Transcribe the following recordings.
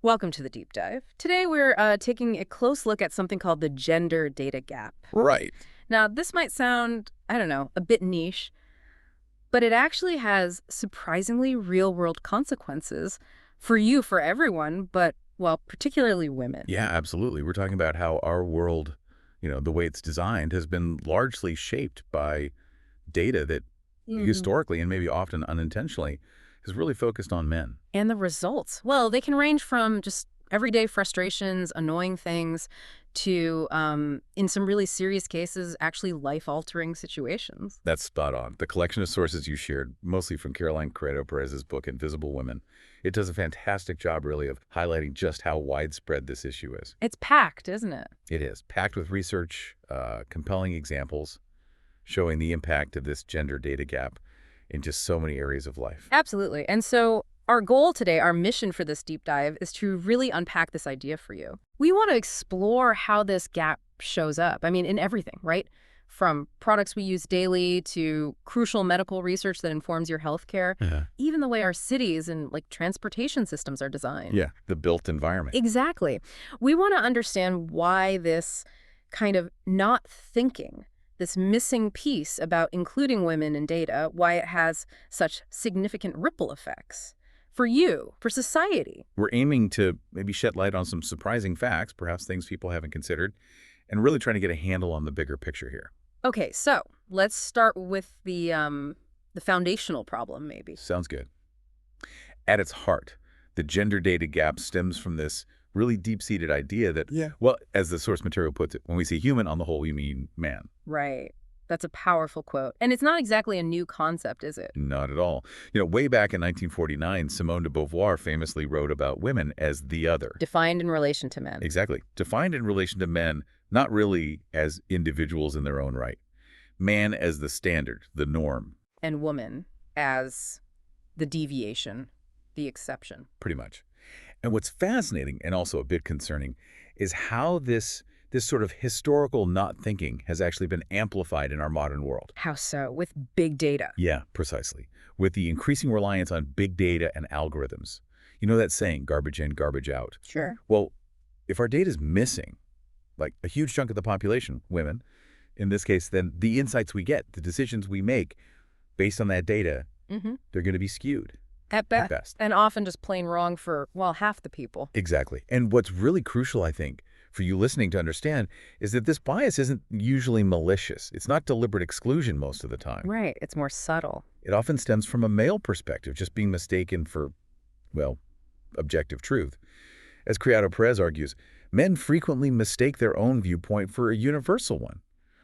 Welcome to the deep dive. Today we're taking a close look at something called the gender data gap. Right. Now, this might sound, I don't know, a bit niche, but it actually has surprisingly real-world consequences for you, for everyone, but, well, particularly women. Yeah, absolutely. We're talking about how our world, the way it's designed has been largely shaped by data that historically and maybe often unintentionally has really focused on men. And the results, well, they can range from just everyday frustrations, annoying things, to, in some really serious cases, actually life-altering situations. That's spot on. The collection of sources you shared, mostly from Caroline Criado Perez's book, Invisible Women, it does a fantastic job, really, of highlighting just how widespread this issue is. It's packed, isn't it? It is packed with research, compelling examples showing the impact of this gender data gap in just so many areas of life. Absolutely. And so our goal today, our mission for this deep dive, is to really unpack this idea for you. We want to explore how this gap shows up. I mean, in everything, right? From products we use daily to crucial medical research that informs your healthcare, Yeah. even the way our cities and transportation systems are designed. Yeah, the built environment. Exactly. We want to understand why this kind of not thinking, this missing piece about including women in data, why it has such significant ripple effects for you, for society. We're aiming to maybe shed light on some surprising facts, perhaps things people haven't considered, and really trying to get a handle on the bigger picture here. Okay, so let's start with the foundational problem, maybe. Sounds good. At its heart, the gender data gap stems from this really deep-seated idea that, well, as the source material puts it, when we say human, on the whole, we mean man. Right. That's a powerful quote. And it's not exactly a new concept, is it? Not at all. Way back in 1949, Simone de Beauvoir famously wrote about women as the other. Defined in relation to men. Exactly. Defined in relation to men, not really as individuals in their own right. Man as the standard, the norm. And woman as the deviation, the exception. Pretty much. And what's fascinating and also a bit concerning is how this sort of historical not thinking has actually been amplified in our modern world. How so? With big data. Yeah, precisely. With the increasing reliance on big data and algorithms. You know that saying, garbage in, garbage out? Sure. Well, if our data is missing, like a huge chunk of the population, women, in this case, then the insights we get, the decisions we make based on that data, they're going to be skewed. At best. And often just plain wrong for, well, half the people. Exactly. And what's really crucial, I think, for you listening to understand is that this bias isn't usually malicious. It's not deliberate exclusion most of the time. Right. It's more subtle. It often stems from a male perspective, just being mistaken for, well, objective truth. As Criado Perez argues, men frequently mistake their own viewpoint for a universal one,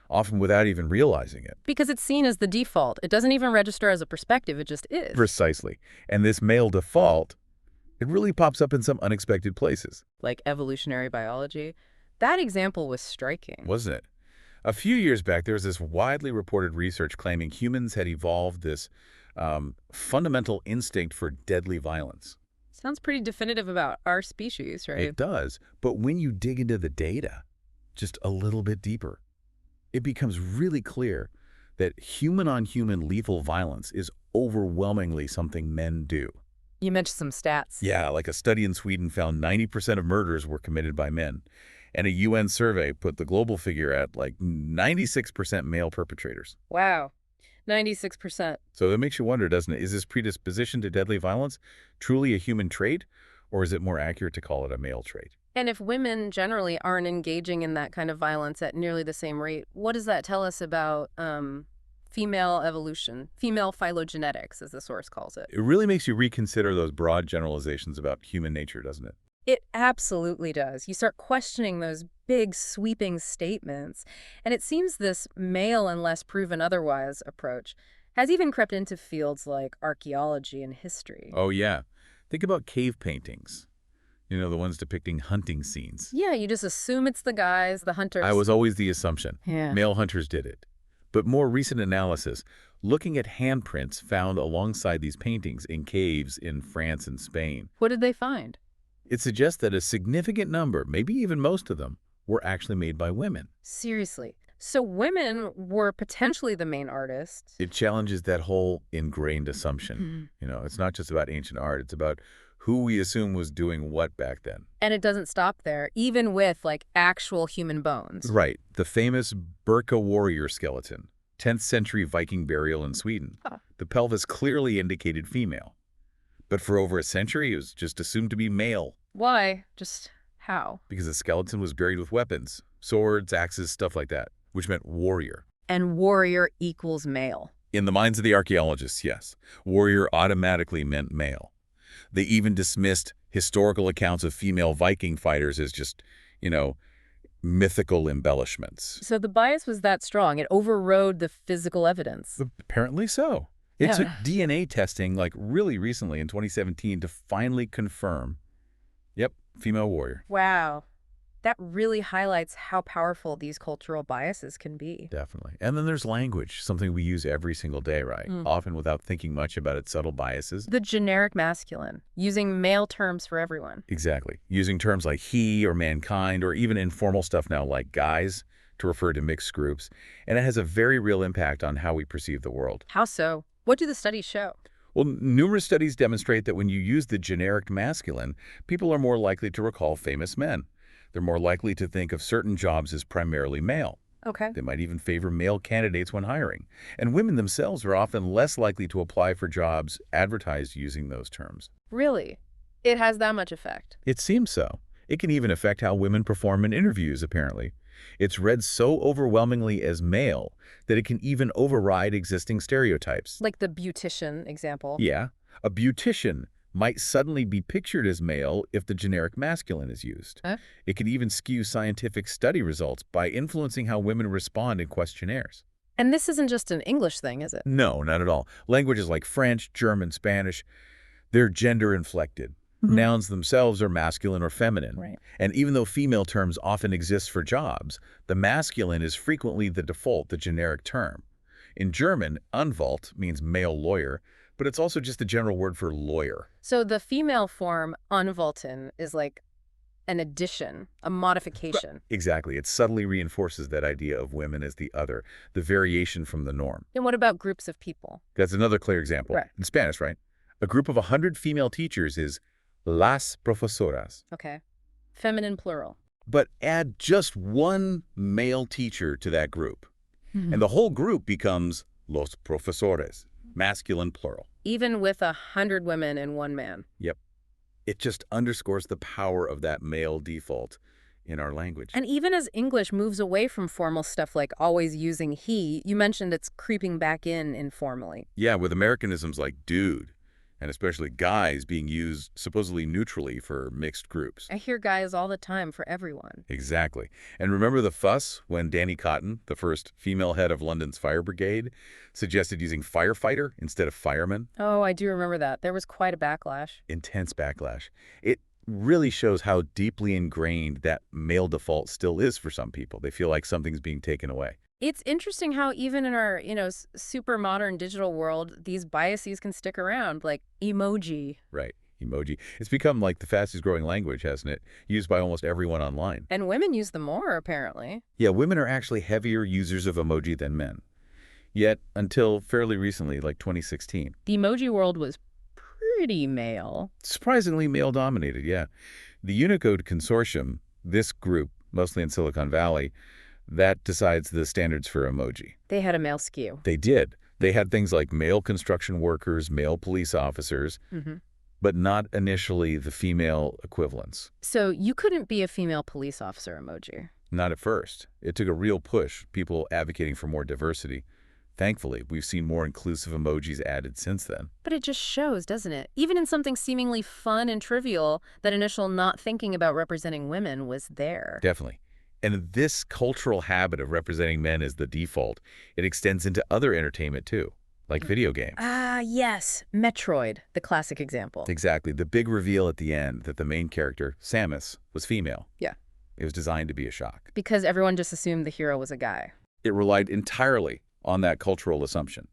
often without even realizing it. Because it's seen as the default. It doesn't even register as a perspective. It just is. Precisely. And this male default, it really pops up in some unexpected places. Like evolutionary biology. That example was striking. Wasn't it? A few years back, there was this widely reported research claiming humans had evolved this fundamental instinct for deadly violence. Sounds pretty definitive about our species, right? It does. But when you dig into the data just a little bit deeper, it becomes really clear that human-on-human lethal violence is overwhelmingly something men do. You mentioned some stats. Yeah, like a study in Sweden found 90% of murders were committed by men. And a UN survey put the global figure at like 96% male perpetrators. Wow. 96%. So that makes you wonder, doesn't it? Is this predisposition to deadly violence truly a human trait, or is it more accurate to call it a male trait? And if women generally aren't engaging in that kind of violence at nearly the same rate, what does that tell us about female evolution, female phylogenetics, as the source calls it? It really makes you reconsider those broad generalizations about human nature, doesn't it? It absolutely does. You start questioning those big, sweeping statements. And it seems this male unless proven otherwise approach has even crept into fields like archaeology and history. Oh, yeah. Think about cave paintings. The ones depicting hunting scenes. Yeah, you just assume it's the guys, the hunters. I was always the assumption. Yeah. Male hunters did it. But more recent analysis, looking at handprints found alongside these paintings in caves in France and Spain. What did they find? It suggests that a significant number, maybe even most of them, were actually made by women. Seriously. So women were potentially the main artists. It challenges that whole ingrained assumption. It's not just about ancient art. It's about who we assume was doing what back then. And it doesn't stop there, even with, like, actual human bones. Right. The famous Burka warrior skeleton, 10th century Viking burial in Sweden. Huh. The pelvis clearly indicated female. But for over a century, it was just assumed to be male. Why? Just how? Because the skeleton was buried with weapons, swords, axes, stuff like that, which meant warrior. And warrior equals male. In the minds of the archaeologists, yes, warrior automatically meant male. They even dismissed historical accounts of female Viking fighters as just, mythical embellishments. So the bias was that strong. It overrode the physical evidence. Apparently so. It Yeah. took DNA testing, like really recently in 2017, to finally confirm, yep, female warrior. Wow. That really highlights how powerful these cultural biases can be. Definitely. And then there's language, something we use every single day, right? Often without thinking much about its subtle biases. The generic masculine, using male terms for everyone. Exactly. Using terms like he or mankind, or even informal stuff now like guys to refer to mixed groups. And it has a very real impact on how we perceive the world. How so? What do the studies show? Well, numerous studies demonstrate that when you use the generic masculine, people are more likely to recall famous men. They're more likely to think of certain jobs as primarily male. Okay. They might even favor male candidates when hiring. And women themselves are often less likely to apply for jobs advertised using those terms. Really? It has that much effect? It seems so. It can even affect how women perform in interviews, apparently. It's read so overwhelmingly as male that it can even override existing stereotypes. Like the beautician example. Yeah, a beautician might suddenly be pictured as male if the generic masculine is used. Huh? It can even skew scientific study results by influencing how women respond in questionnaires. And this isn't just an English thing, is it? No, not at all. Languages like French, German, Spanish, they're gender-inflected. Nouns themselves are masculine or feminine. Right. And even though female terms often exist for jobs, the masculine is frequently the default, the generic term. In German, Anwalt means male lawyer, but it's also just the general word for lawyer. So the female form, Anwältin, is like an addition, a modification. Exactly. It subtly reinforces that idea of women as the other, the variation from the norm. And what about groups of people? That's another clear example. Right. In Spanish, right? A group of 100 female teachers is las profesoras. Okay. Feminine plural. But add just one male teacher to that group, and the whole group becomes los profesores, masculine plural. Even with 100 women and one man. Yep. It just underscores the power of that male default in our language. And even as English moves away from formal stuff like always using he, you mentioned it's creeping back in informally. Yeah, with Americanisms like dude, and especially guys being used supposedly neutrally for mixed groups. I hear guys all the time for everyone. Exactly. And remember the fuss when Danny Cotton, the first female head of London's fire brigade, suggested using firefighter instead of fireman? Oh, I do remember that. There was quite a backlash. Intense backlash. It really shows how deeply ingrained that male default still is for some people. They feel like something's being taken away. It's interesting how even in our, super modern digital world, these biases can stick around, like emoji. Right. Emoji. It's become like the fastest growing language, hasn't it? Used by almost everyone online. And women use them more, apparently. Yeah, women are actually heavier users of emoji than men. Yet, until fairly recently, like 2016. The emoji world was pretty male. Surprisingly male-dominated, yeah. The Unicode Consortium, this group, mostly in Silicon Valley, that decides the standards for emoji. They had a male skew. They did. They had things like male construction workers, male police officers, but not initially the female equivalents. So you couldn't be a female police officer emoji. Not at first. It took a real push, people advocating for more diversity. Thankfully, we've seen more inclusive emojis added since then. But it just shows, doesn't it? Even in something seemingly fun and trivial, that initial not thinking about representing women was there. Definitely. And this cultural habit of representing men as the default, it extends into other entertainment too, like video games. Ah, yes. Metroid, the classic example. Exactly. The big reveal at the end that the main character, Samus, was female. Yeah. It was designed to be a shock. Because everyone just assumed the hero was a guy. It relied entirely on that cultural assumption.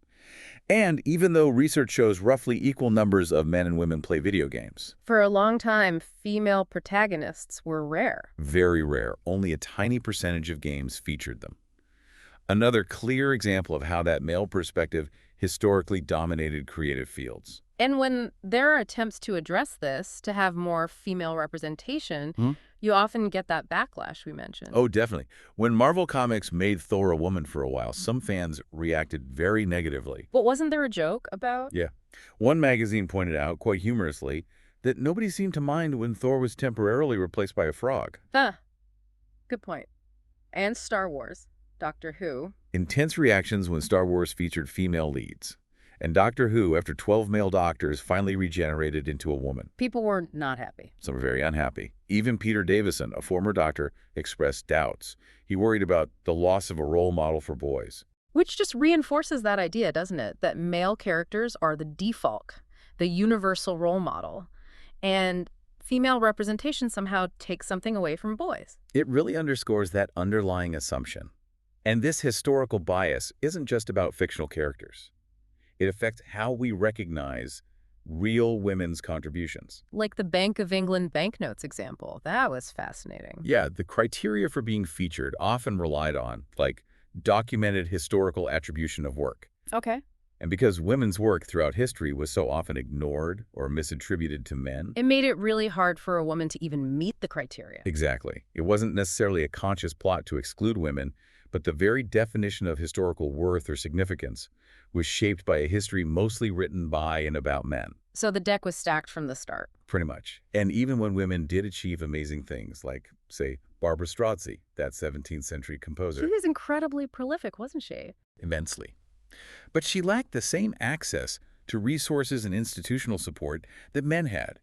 And even though research shows roughly equal numbers of men and women play video games. For a long time, female protagonists were rare. Very rare. Only a tiny percentage of games featured them. Another clear example of how that male perspective historically dominated creative fields. And when there are attempts to address this, to have more female representation, Hmm? you often get that backlash we mentioned. Oh, definitely. When Marvel Comics made Thor a woman for a while, some fans reacted very negatively. But wasn't there a joke about? Yeah. One magazine pointed out, quite humorously, that nobody seemed to mind when Thor was temporarily replaced by a frog. Huh. Good point. And Star Wars, Doctor Who. Intense reactions when Star Wars featured female leads. And Doctor Who, after 12 male doctors, finally regenerated into a woman. People were not happy. Some were very unhappy. Even Peter Davison, a former doctor, expressed doubts. He worried about the loss of a role model for boys. Which just reinforces that idea, doesn't it? That male characters are the default, the universal role model. And female representation somehow takes something away from boys. It really underscores that underlying assumption. And this historical bias isn't just about fictional characters. It affects how we recognize real women's contributions. Like the Bank of England banknotes example. That was fascinating. Yeah, the criteria for being featured often relied on, like documented historical attribution of work. Okay. And because women's work throughout history was so often ignored or misattributed to men. It made it really hard for a woman to even meet the criteria. Exactly. It wasn't necessarily a conscious plot to exclude women, but the very definition of historical worth or significance was shaped by a history mostly written by and about men. So the deck was stacked from the start. Pretty much. And even when women did achieve amazing things, like, say, Barbara Strozzi, that 17th century composer. She was incredibly prolific, wasn't she? Immensely. But she lacked the same access to resources and institutional support that men had.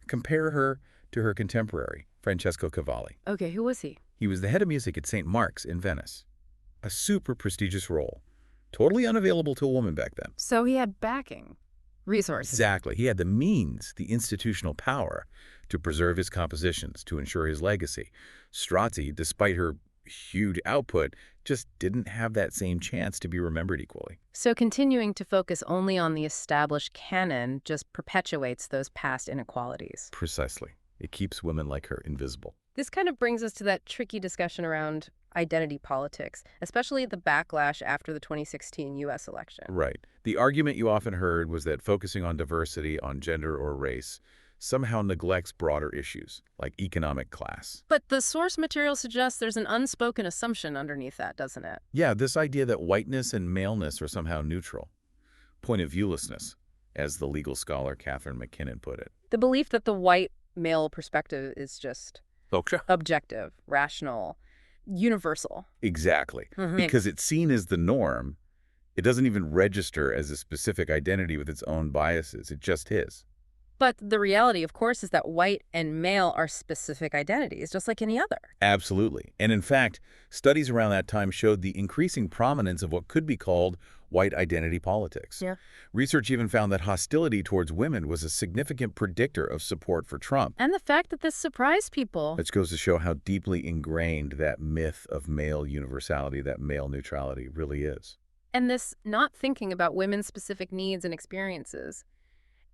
Compare her to her contemporary, Francesco Cavalli. Okay, who was he? He was the head of music at St. Mark's in Venice. A super prestigious role. Totally unavailable to a woman back then. So he had backing, resources. Exactly. He had the means, the institutional power, to preserve his compositions, to ensure his legacy. Strozzi, despite her huge output, just didn't have that same chance to be remembered equally. So continuing to focus only on the established canon just perpetuates those past inequalities. Precisely. It keeps women like her invisible. This kind of brings us to that tricky discussion around identity politics, especially the backlash after the 2016 U.S. election. Right. The argument you often heard was that focusing on diversity, on gender or race, somehow neglects broader issues, like economic class. But the source material suggests there's an unspoken assumption underneath that, doesn't it? Yeah, this idea that whiteness and maleness are somehow neutral. Point of viewlessness, as the legal scholar Catherine McKinnon put it. The belief that the white male perspective is just objective, rational, universal. Exactly. Because it's seen as the norm, it doesn't even register as a specific identity with its own biases. It just is. But the reality, of course, is that white and male are specific identities, just like any other. Absolutely. And in fact, studies around that time showed the increasing prominence of what could be called white identity politics. Yeah. Research even found that hostility towards women was a significant predictor of support for Trump. And the fact that this surprised people. Which goes to show how deeply ingrained that myth of male universality, that male neutrality really is. And this not thinking about women's specific needs and experiences,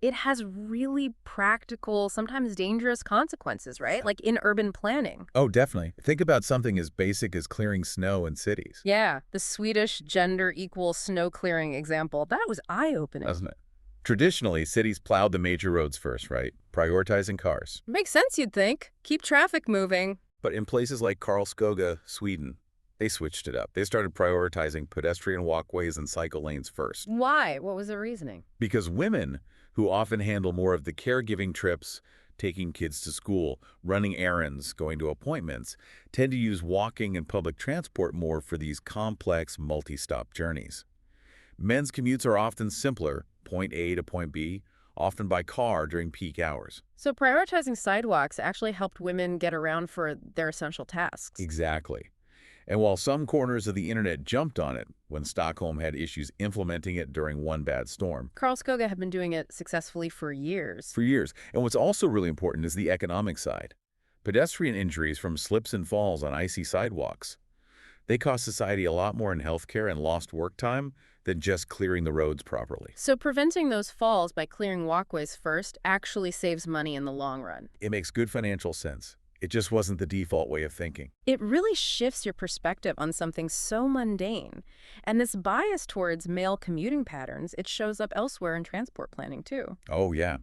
it has really practical, sometimes dangerous consequences, right? Like in urban planning. Oh, definitely. Think about something as basic as clearing snow in cities. Yeah, the Swedish gender-equal snow clearing example, that was eye-opening. Doesn't it? Traditionally, cities plowed the major roads first, right? Prioritizing cars. Makes sense, you'd think. Keep traffic moving. But in places like Karlskoga, Sweden, they switched it up. They started prioritizing pedestrian walkways and cycle lanes first. Why? What was the reasoning? Because women, who often handle more of the caregiving trips, taking kids to school, running errands, going to appointments, tend to use walking and public transport more for these complex, multi-stop journeys. Men's commutes are often simpler, point A to point B, often by car during peak hours. So prioritizing sidewalks actually helped women get around for their essential tasks. Exactly. And while some corners of the internet jumped on it when Stockholm had issues implementing it during one bad storm. Karlskoga had been doing it successfully for years. And what's also really important is the economic side. Pedestrian injuries from slips and falls on icy sidewalks. They cost society a lot more in healthcare and lost work time than just clearing the roads properly. So preventing those falls by clearing walkways first actually saves money in the long run. It makes good financial sense. It just wasn't the default way of thinking. It really shifts your perspective on something so mundane. And this bias towards male commuting patterns, it shows up elsewhere in transport planning too. Oh, yeah.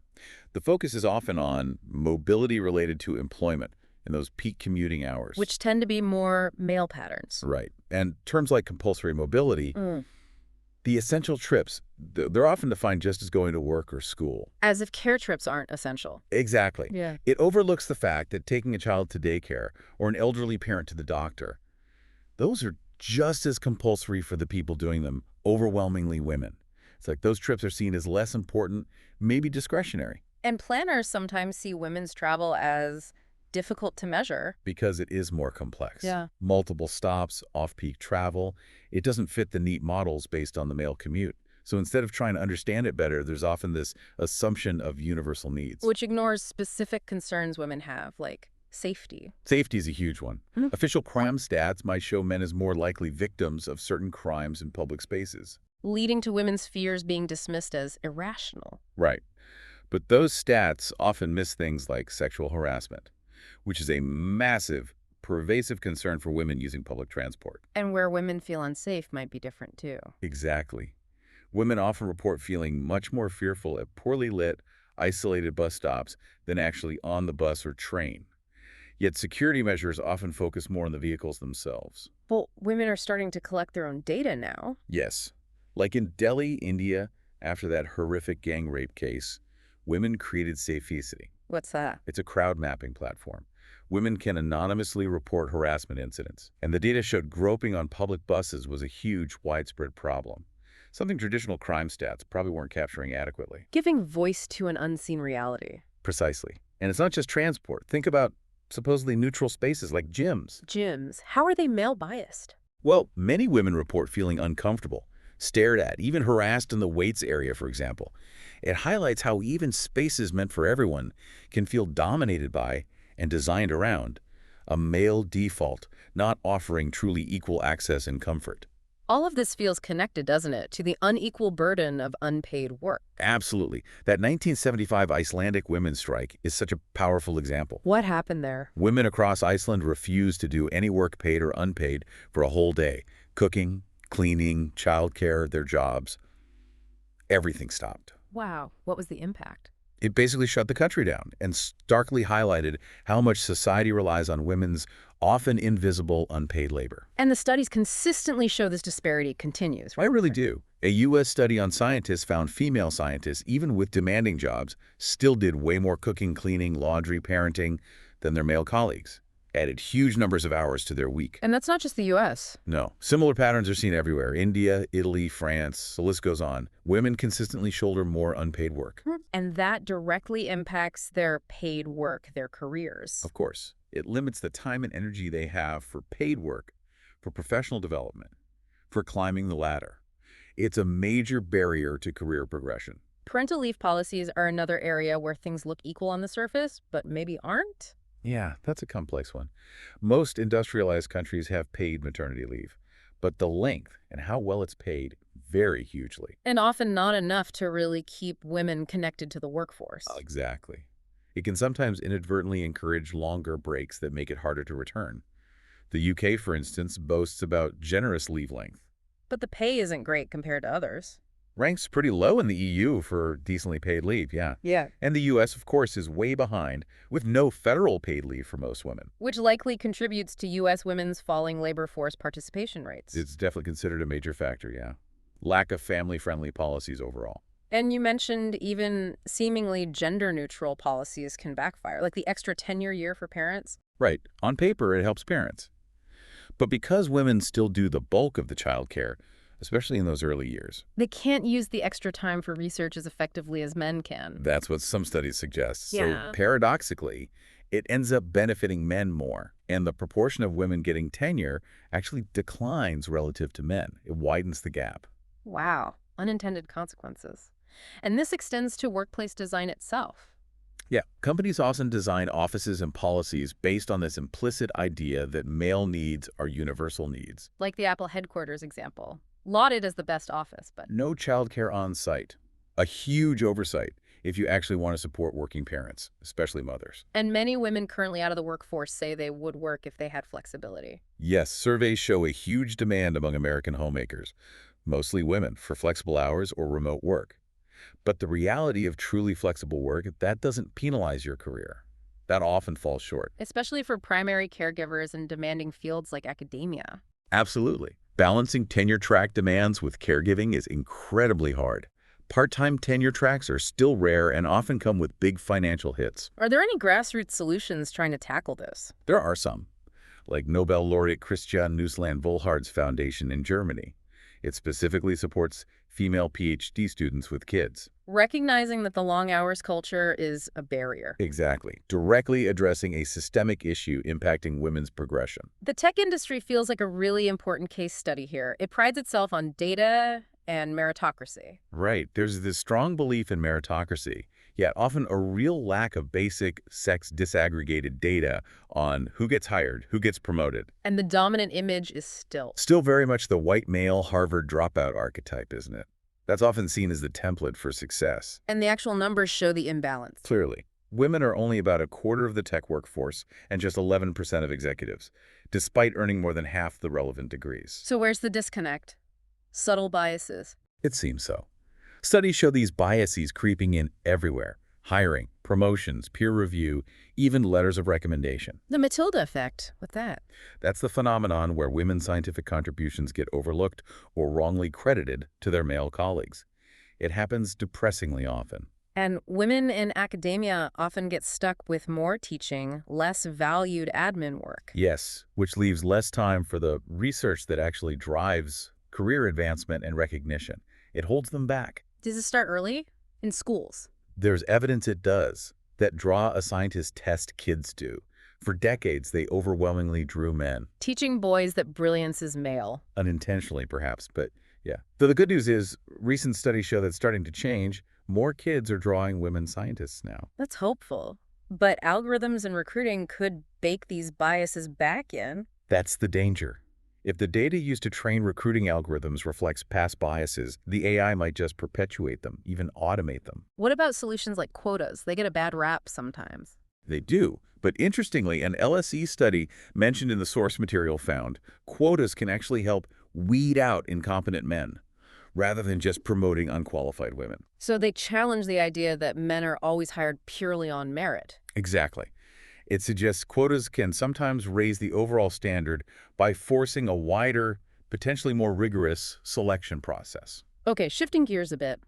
The focus is often on mobility related to employment in those peak commuting hours. Which tend to be more male patterns. Right. And terms like compulsory mobility, the essential trips, they're often defined just as going to work or school. As if care trips aren't essential. Exactly. Yeah. It overlooks the fact that taking a child to daycare or an elderly parent to the doctor, those are just as compulsory for the people doing them, overwhelmingly women. It's like those trips are seen as less important, maybe discretionary. And planners sometimes see women's travel as difficult to measure. Because it is more complex. Yeah. Multiple stops, off-peak travel. It doesn't fit the neat models based on the male commute. So instead of trying to understand it better, there's often this assumption of universal needs. Which ignores specific concerns women have, like safety. Safety is a huge one. Official crime stats might show men as more likely victims of certain crimes in public spaces. Leading to women's fears being dismissed as irrational. Right. But those stats often miss things like sexual harassment, which is a massive, pervasive concern for women using public transport. And where women feel unsafe might be different too. Exactly. Women often report feeling much more fearful at poorly lit, isolated bus stops than actually on the bus or train. Yet security measures often focus more on the vehicles themselves. Well, women are starting to collect their own data now. Yes. Like in Delhi, India, after that horrific gang rape case, women created Safecity. What's that? It's a crowd mapping platform. Women can anonymously report harassment incidents, and the data showed groping on public buses was a huge, widespread problem. Something traditional crime stats probably weren't capturing adequately. Giving voice to an unseen reality. Precisely. And it's not just transport. Think about supposedly neutral spaces like gyms. Gyms, how are they male biased? Well, many women report feeling uncomfortable, stared at, even harassed in the weights area, for example. It highlights how even spaces meant for everyone can feel dominated by and designed around a male default, not offering truly equal access and comfort. All of this feels connected, doesn't it, to the unequal burden of unpaid work. Absolutely. That 1975 Icelandic women's strike is such a powerful example. What happened there? Women across Iceland refused to do any work, paid or unpaid, for a whole day. Cooking, cleaning, childcare, their jobs. Everything stopped. Wow, what was the impact? It basically shut the country down and starkly highlighted how much society relies on women's often invisible unpaid labor. And the studies consistently show this disparity continues, right? I really do. A U.S. study on scientists found female scientists, even with demanding jobs, still did way more cooking, cleaning, laundry, parenting than their male colleagues. Added huge numbers of hours to their week. And that's not just the U.S. No. Similar patterns are seen everywhere. India, Italy, France, the list goes on. Women consistently shoulder more unpaid work. And that directly impacts their paid work, their careers. Of course. It limits the time and energy they have for paid work, for professional development, for climbing the ladder. It's a major barrier to career progression. Parental leave policies are another area where things look equal on the surface, but maybe aren't. Yeah, that's a complex one. Most industrialized countries have paid maternity leave, but the length and how well it's paid vary hugely. And often not enough to really keep women connected to the workforce. Exactly. It can sometimes inadvertently encourage longer breaks that make it harder to return. The UK, for instance, boasts about generous leave length. But the pay isn't great compared to others. Ranks pretty low in the EU for decently paid leave, yeah. Yeah. And the US, of course, is way behind, with no federal paid leave for most women. Which likely contributes to U.S. women's falling labor force participation rates. It's definitely considered a major factor, yeah. Lack of family-friendly policies overall. And you mentioned even seemingly gender-neutral policies can backfire, like the extra tenure year for parents. Right. On paper, it helps parents. But because women still do the bulk of the child care, especially in those early years, They can't use the extra time for research as effectively as men can. that's what some studies suggest. Yeah. So paradoxically, it ends up benefiting men more, and the proportion of women getting tenure actually declines relative to men. It widens the gap. Wow, unintended consequences. And this extends to workplace design itself. Yeah, companies often design offices and policies based on this implicit idea that male needs are universal needs. Like the Apple headquarters example. Lauded as the best office, but No childcare on site. A huge oversight. if you actually want to support working parents, especially mothers. And many women currently out of the workforce say they would work if they had flexibility. Yes, surveys show a huge demand among American homemakers, mostly women, for flexible hours or remote work. But the reality of truly flexible work, that doesn't penalize your career. That often falls short. Especially for primary caregivers in demanding fields like academia. Absolutely. Balancing tenure-track demands with caregiving is incredibly hard. Part-time tenure tracks are still rare and often come with big financial hits. Are there any grassroots solutions trying to tackle this? There are some, like Nobel laureate Christian Nussland-Volhard's foundation in Germany. It specifically supports female PhD students with kids. Recognizing that the long hours culture is a barrier. Exactly. Directly addressing a systemic issue impacting women's progression. The tech industry feels like a really important case study here. It prides itself on data and meritocracy. Right. There's this strong belief in meritocracy, yet often a real lack of basic sex disaggregated data on who gets hired, who gets promoted. And the dominant image is still. Still very much the white male Harvard dropout archetype, isn't it? That's often seen as the template for success. And the actual numbers show the imbalance. Clearly, women are only about a quarter of the tech workforce and just 11% of executives, despite earning more than half the relevant degrees. So where's the disconnect? Subtle biases. It seems so. Studies show these biases creeping in everywhere. Hiring, promotions, peer review, even letters of recommendation. The Matilda effect. What's that? That's the phenomenon where women's scientific contributions get overlooked or wrongly credited to their male colleagues. It happens depressingly often. And women in academia often get stuck with more teaching, less valued admin work. Yes, which leaves less time for the research that actually drives career advancement and recognition. It holds them back. Does it start early? In schools? There's evidence it does. That draw a scientist test kids do. For decades, they overwhelmingly drew men. Teaching boys that brilliance is male. Unintentionally, perhaps, but yeah. Though the good news is, recent studies show that's starting to change. More kids are drawing women scientists now. That's hopeful. But algorithms and recruiting could bake these biases back in. That's the danger. If the data used to train recruiting algorithms reflects past biases, the AI might just perpetuate them, even automate them. What about solutions like quotas? They get a bad rap sometimes. They do. But interestingly, an LSE study mentioned in the source material found quotas can actually help weed out incompetent men, rather than just promoting unqualified women. So they challenge the idea that men are always hired purely on merit. Exactly. It suggests quotas can sometimes raise the overall standard by forcing a wider, potentially more rigorous selection process. Okay, shifting gears a bit.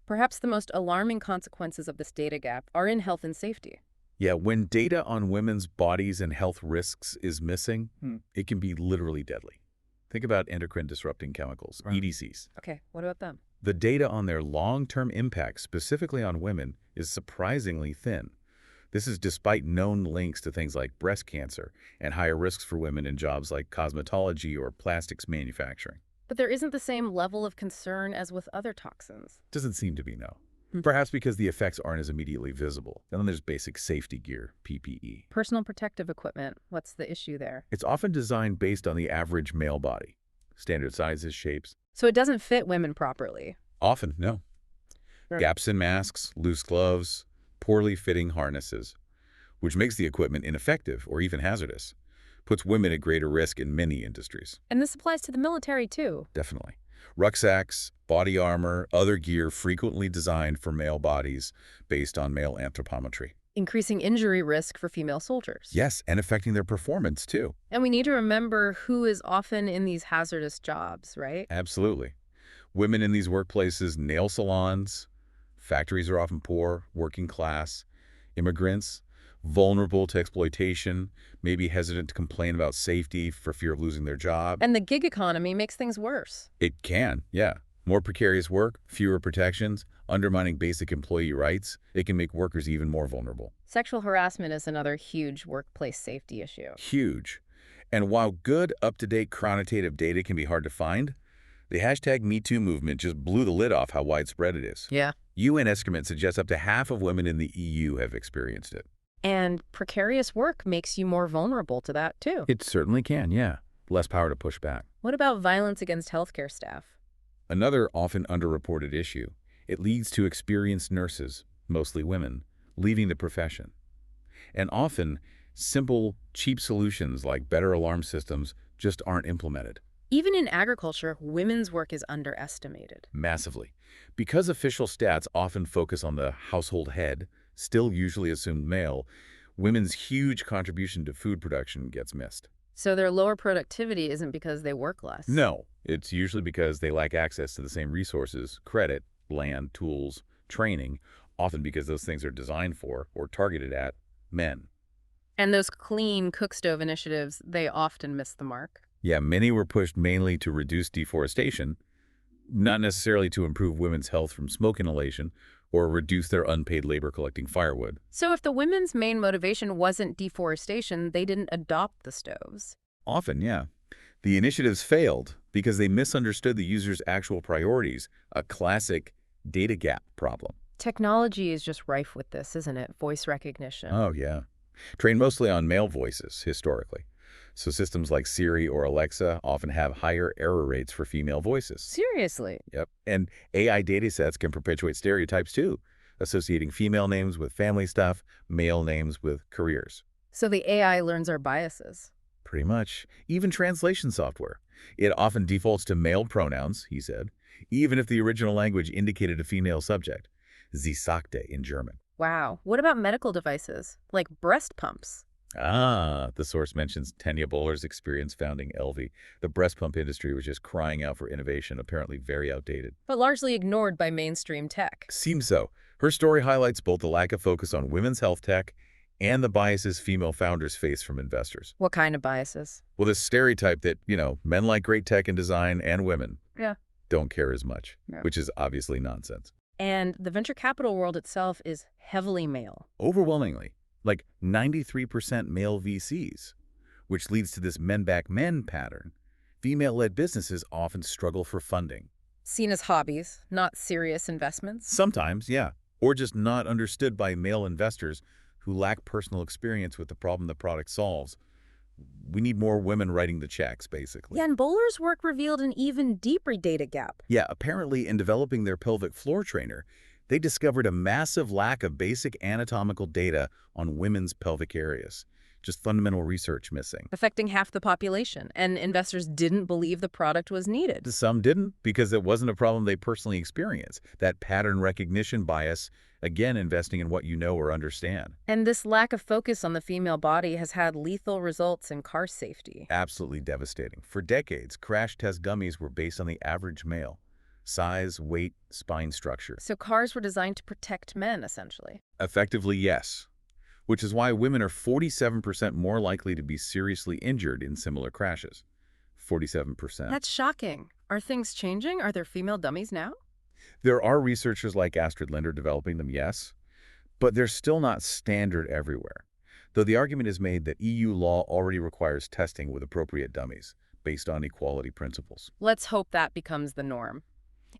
Perhaps the most alarming consequences of this data gap are in health and safety. Yeah, when data on women's bodies and health risks is missing, it can be literally deadly. Think about endocrine disrupting chemicals, EDCs. Okay, what about them? The data on their long-term impact, specifically on women, is surprisingly thin. This is despite known links to things like breast cancer and higher risks for women in jobs like cosmetology or plastics manufacturing. But there isn't the same level of concern as with other toxins. Doesn't seem to be, no. Perhaps because the effects aren't as immediately visible. And then there's basic safety gear, PPE. Personal protective equipment, what's the issue there? It's often designed based on the average male body. Standard sizes, shapes. So it doesn't fit women properly. Often, no. Sure. Gaps in masks, loose gloves, poorly fitting harnesses, which makes the equipment ineffective or even hazardous. Puts women at greater risk in many industries. And this applies to the military too. Definitely. Rucksacks, body armor, other gear frequently designed for male bodies based on male anthropometry. Increasing injury risk for female soldiers. Yes, and affecting their performance too. And we need to remember who is often in these hazardous jobs, right? Absolutely. Women in these workplaces, nail salons, factories are often poor, working class, immigrants, vulnerable to exploitation, maybe hesitant to complain about safety for fear of losing their job. And the gig economy makes things worse. It can, yeah. More precarious work, fewer protections, undermining basic employee rights. It can make workers even more vulnerable. Sexual harassment is another huge workplace safety issue. Huge. And while good, up-to-date quantitative data can be hard to find, the hashtag #MeToo movement just blew the lid off how widespread it is. Yeah. UN estimates suggest up to half of women in the EU have experienced it. And precarious work makes you more vulnerable to that too. It certainly can, yeah. Less power to push back. What about violence against healthcare staff? Another often underreported issue. It leads to experienced nurses, mostly women, leaving the profession. And often, simple, cheap solutions like better alarm systems just aren't implemented. Even in agriculture, women's work is underestimated. Massively. Because official stats often focus on the household head, still usually assumed male, women's huge contribution to food production gets missed. So their lower productivity isn't because they work less. No, it's usually because they lack access to the same resources, credit, land, tools, training, often because those things are designed for or targeted at men. And those clean cook stove initiatives, they often miss the mark. Yeah, many were pushed mainly to reduce deforestation, not necessarily to improve women's health from smoke inhalation or reduce their unpaid labor collecting firewood. So if the women's main motivation wasn't deforestation, they didn't adopt the stoves. Often, yeah. The initiatives failed because they misunderstood the user's actual priorities, a classic data gap problem. Technology is just rife with this, isn't it? Voice recognition. Oh, yeah. Trained mostly on male voices, historically. So systems like Siri or Alexa often have higher error rates for female voices. Seriously? Yep. And AI datasets can perpetuate stereotypes too, associating female names with family stuff, male names with careers. So the AI learns our biases. Pretty much. Even translation software. It often defaults to male pronouns, he said, even if the original language indicated a female subject. Sie sagte in German. Wow. What about medical devices, like breast pumps? Ah, the source mentions Tanya Bowler's experience founding Elvie. The breast pump industry was just crying out for innovation, apparently very outdated. But largely ignored by mainstream tech. Seems so. Her story highlights both the lack of focus on women's health tech and the biases female founders face from investors. What kind of biases? Well, this stereotype that, men like great tech and design and women Yeah. don't care as much, Yeah. which is obviously nonsense. And the venture capital world itself is heavily male. Overwhelmingly, like 93% male VCs, which leads to this men-back-men pattern. Female-led businesses often struggle for funding. Seen as hobbies, not serious investments. Sometimes, yeah, or just not understood by male investors who lack personal experience with the problem the product solves. We need more women writing the checks, basically. Yeah, and Bowler's work revealed an even deeper data gap. Yeah, apparently in developing their pelvic floor trainer, they discovered a massive lack of basic anatomical data on women's pelvic areas. Just fundamental research missing. Affecting half the population, and investors didn't believe the product was needed. Some didn't, because it wasn't a problem they personally experienced. That pattern recognition bias, again, investing in what you know or understand. And this lack of focus on the female body has had lethal results in car safety. Absolutely devastating. For decades, crash test dummies were based on the average male. Size, weight, spine structure. So cars were designed to protect men, essentially. Effectively, yes. Which is why women are 47% more likely to be seriously injured in similar crashes. 47%. That's shocking. Are things changing? Are there female dummies now? There are researchers like Astrid Linder developing them, yes, but they're still not standard everywhere. Though the argument is made that EU law already requires testing with appropriate dummies based on equality principles. Let's hope that becomes the norm.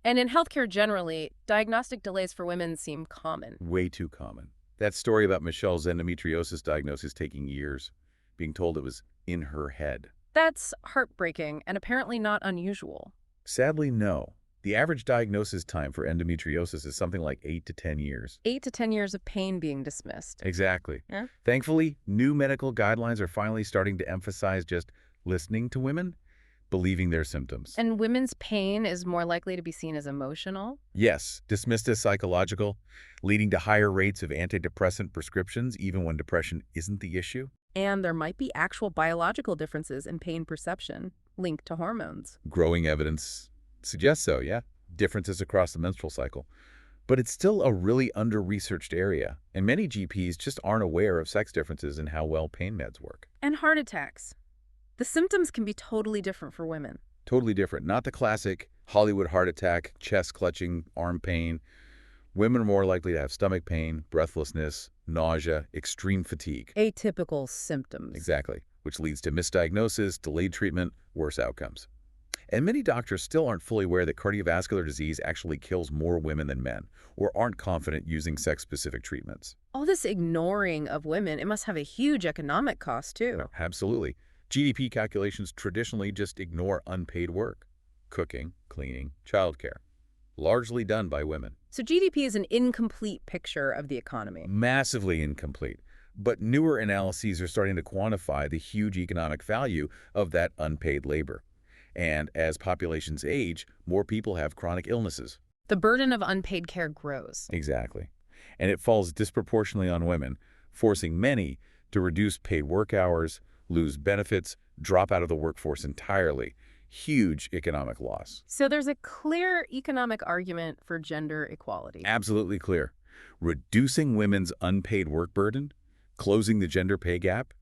And in healthcare generally, diagnostic delays for women seem common. Way too common. That story about Michelle's endometriosis diagnosis taking years, being told it was in her head. That's heartbreaking and apparently not unusual. Sadly, no. The average diagnosis time for endometriosis is something like 8 to 10 years. 8 to 10 years of pain being dismissed. Exactly. Yeah. Thankfully, new medical guidelines are finally starting to emphasize just listening to women, believing their symptoms. And women's pain is more likely to be seen as emotional? Yes, dismissed as psychological, leading to higher rates of antidepressant prescriptions even when depression isn't the issue. And there might be actual biological differences in pain perception linked to hormones. Growing evidence suggests so, yeah. Differences across the menstrual cycle. But it's still a really under-researched area, and many GPs just aren't aware of sex differences in how well pain meds work. And heart attacks. The symptoms can be totally different for women. Totally different. Not the classic Hollywood heart attack, chest clutching, arm pain. Women are more likely to have stomach pain, breathlessness, nausea, extreme fatigue. Atypical symptoms. Exactly, which leads to misdiagnosis, delayed treatment, worse outcomes. And many doctors still aren't fully aware that cardiovascular disease actually kills more women than men, or aren't confident using sex-specific treatments. All this ignoring of women, it must have a huge economic cost, too. No, absolutely. GDP calculations traditionally just ignore unpaid work. Cooking, cleaning, childcare. Largely done by women. So GDP is an incomplete picture of the economy. Massively incomplete. But newer analyses are starting to quantify the huge economic value of that unpaid labor. And as populations age, more people have chronic illnesses. The burden of unpaid care grows. Exactly. And it falls disproportionately on women, forcing many to reduce paid work hours, lose benefits, drop out of the workforce entirely. Huge economic loss. So there's a clear economic argument for gender equality. Absolutely clear. Reducing women's unpaid work burden, closing the gender pay gap,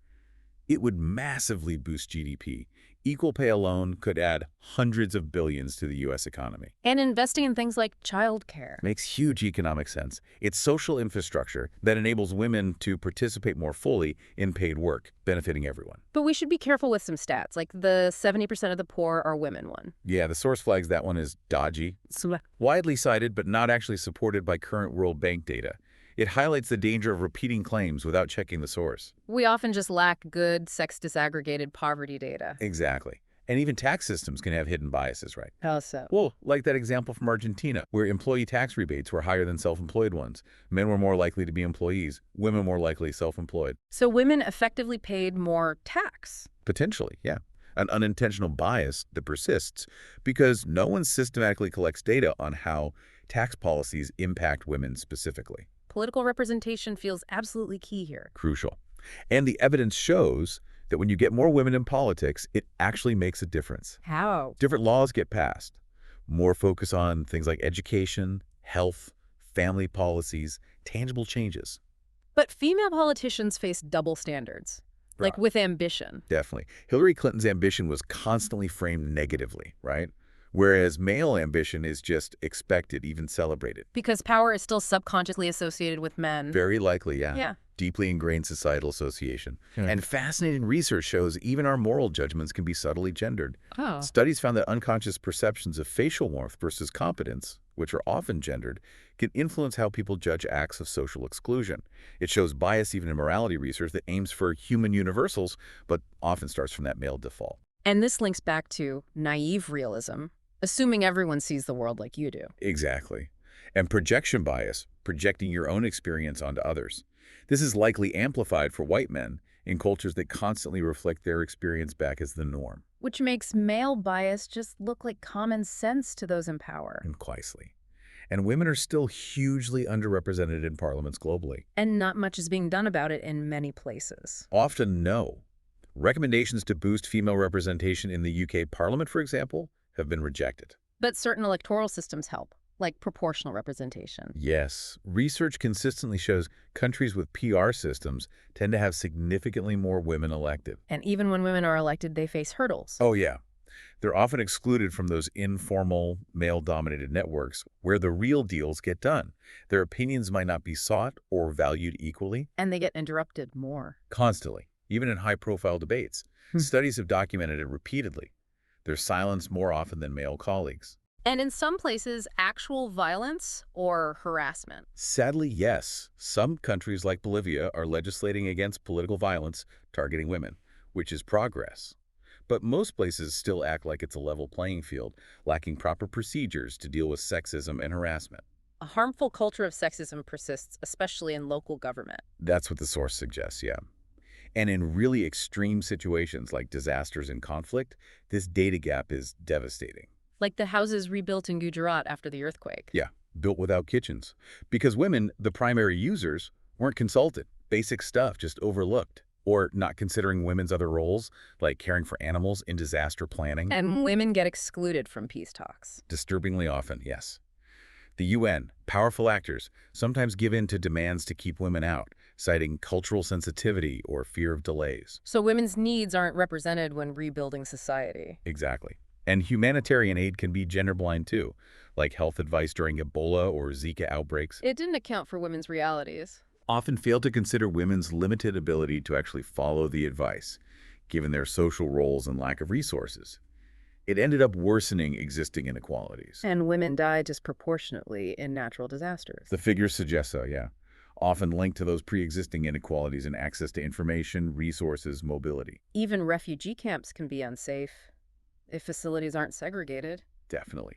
it would massively boost GDP. Equal pay alone could add hundreds of billions to the U.S. economy. And investing in things like childcare. Makes huge economic sense. It's social infrastructure that enables women to participate more fully in paid work, benefiting everyone. But we should be careful with some stats, like the 70% of the poor are women one. Yeah, the source flags that one is dodgy. Widely cited, but not actually supported by current World Bank data. It highlights the danger of repeating claims without checking the source. We often just lack good, sex-disaggregated poverty data. Exactly. And even tax systems can have hidden biases, right? How so? Well, like that example from Argentina, where employee tax rebates were higher than self-employed ones. Men were more likely to be employees, women more likely self-employed. So women effectively paid more tax. Potentially, yeah. An unintentional bias that persists because no one systematically collects data on how tax policies impact women specifically. Political representation feels absolutely key here. Crucial. And the evidence shows that when you get more women in politics, it actually makes a difference. How? Different laws get passed. More focus on things like education, health, family policies, tangible changes. But female politicians face double standards, like with ambition. Definitely. Hillary Clinton's ambition was constantly framed negatively, right? Whereas male ambition is just expected, even celebrated. Because power is still subconsciously associated with men. Very likely, yeah. Yeah. Deeply ingrained societal association. And fascinating research shows even our moral judgments can be subtly gendered. Oh. Studies found that unconscious perceptions of facial warmth versus competence, which are often gendered, can influence how people judge acts of social exclusion. It shows bias even in morality research that aims for human universals, but often starts from that male default. And this links back to naive realism, assuming everyone sees the world like you do. Exactly. And projection bias, projecting your own experience onto others. This is likely amplified for white men in cultures that constantly reflect their experience back as the norm. Which makes male bias just look like common sense to those in power. Precisely. And women are still hugely underrepresented in parliaments globally. And not much is being done about it in many places. Often no. Recommendations to boost female representation in the UK Parliament, for example, have been rejected. But certain electoral systems help, like proportional representation. Yes. Research consistently shows countries with PR systems tend to have significantly more women elected. And even when women are elected, they face hurdles. Oh, yeah. They're often excluded from those informal, male-dominated networks where the real deals get done. Their opinions might not be sought or valued equally. And they get interrupted more. Constantly, even in high-profile debates. Studies have documented it repeatedly. They're silenced more often than male colleagues. And in some places, actual violence or harassment. Sadly, yes. Some countries like Bolivia are legislating against political violence targeting women, which is progress. But most places still act like it's a level playing field, lacking proper procedures to deal with sexism and harassment. A harmful culture of sexism persists, especially in local government. That's what the source suggests, yeah. And in really extreme situations like disasters and conflict, this data gap is devastating. Like the houses rebuilt in Gujarat after the earthquake. Yeah, built without kitchens. Because women, the primary users, weren't consulted. Basic stuff just overlooked. Or not considering women's other roles, like caring for animals in disaster planning. And women get excluded from peace talks. Disturbingly often, yes. The UN, powerful actors, sometimes give in to demands to keep women out, citing cultural sensitivity or fear of delays. So women's needs aren't represented when rebuilding society. Exactly. And humanitarian aid can be gender-blind too, like health advice during Ebola or Zika outbreaks. It didn't account for women's realities. Often fail to consider women's limited ability to actually follow the advice, given their social roles and lack of resources. It ended up worsening existing inequalities. And women die disproportionately in natural disasters. The figures suggest so, yeah. Often linked to those pre-existing inequalities in access to information, resources, mobility. Even refugee camps can be unsafe if facilities aren't segregated. Definitely.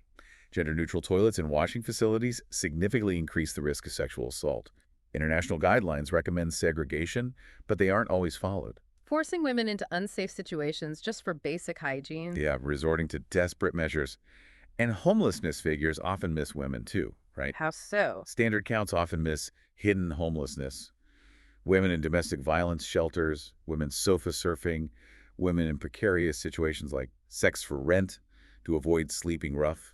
Gender-neutral toilets and washing facilities significantly increase the risk of sexual assault. International guidelines recommend segregation, but they aren't always followed. Forcing women into unsafe situations just for basic hygiene. Yeah, resorting to desperate measures. And homelessness figures often miss women too, right? How so? Standard counts often miss hidden homelessness. Women in domestic violence shelters, women sofa surfing, women in precarious situations like sex for rent to avoid sleeping rough.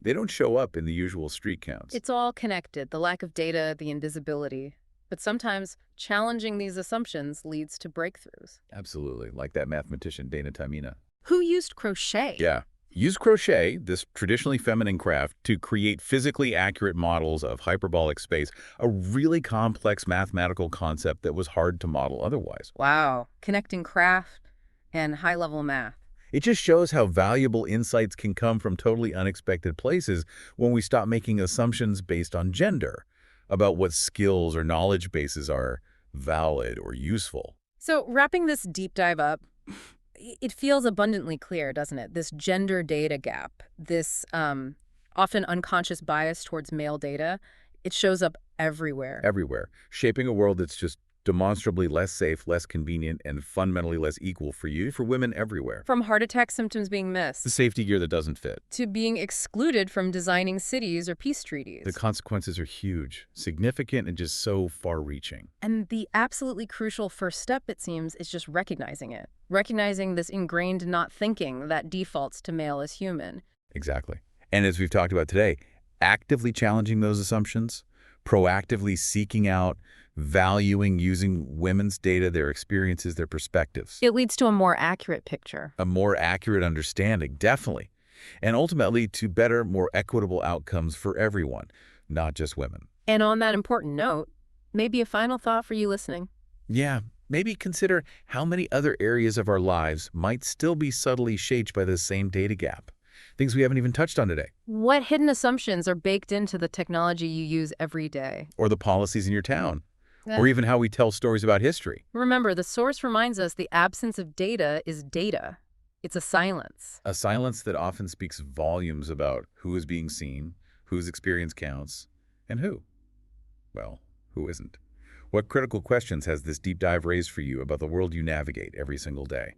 They don't show up in the usual street counts. It's all connected, the lack of data, the invisibility. But sometimes challenging these assumptions leads to breakthroughs. Absolutely, like that mathematician Dana Tamina. Who used crochet? Yeah. Use crochet, this traditionally feminine craft, to create physically accurate models of hyperbolic space, a really complex mathematical concept that was hard to model otherwise. Wow, connecting craft and high-level math. It just shows how valuable insights can come from totally unexpected places when we stop making assumptions based on gender, about what skills or knowledge bases are valid or useful. So wrapping this deep dive up, it feels abundantly clear, doesn't it? This gender data gap, this often unconscious bias towards male data, it shows up everywhere. Everywhere, shaping a world that's just demonstrably less safe, less convenient, and fundamentally less equal for women everywhere. From heart attack symptoms being The missed safety gear that doesn't fit. to being excluded from designing cities or peace treaties. The consequences are huge, significant, and just so far-reaching. And the absolutely crucial first step, it seems, is just recognizing it. Recognizing this ingrained not thinking that defaults to male as human. Exactly. And as we've talked about today, actively challenging those assumptions, proactively seeking out, valuing using women's data, their experiences, their perspectives. It leads to a more accurate picture. A more accurate understanding, definitely. And ultimately to better, more equitable outcomes for everyone, not just women. And on that important note, maybe a final thought for you listening. Yeah, maybe consider how many other areas of our lives might still be subtly shaped by this same data gap. Things we haven't even touched on today. What hidden assumptions are baked into the technology you use every day? Or the policies in your town. Yeah. Or even how we tell stories about history. Remember, the source reminds us the absence of data is data. It's a silence. A silence that often speaks volumes about who is being seen, whose experience counts, and well, who isn't. What critical questions has this deep dive raised for you about the world you navigate every single day?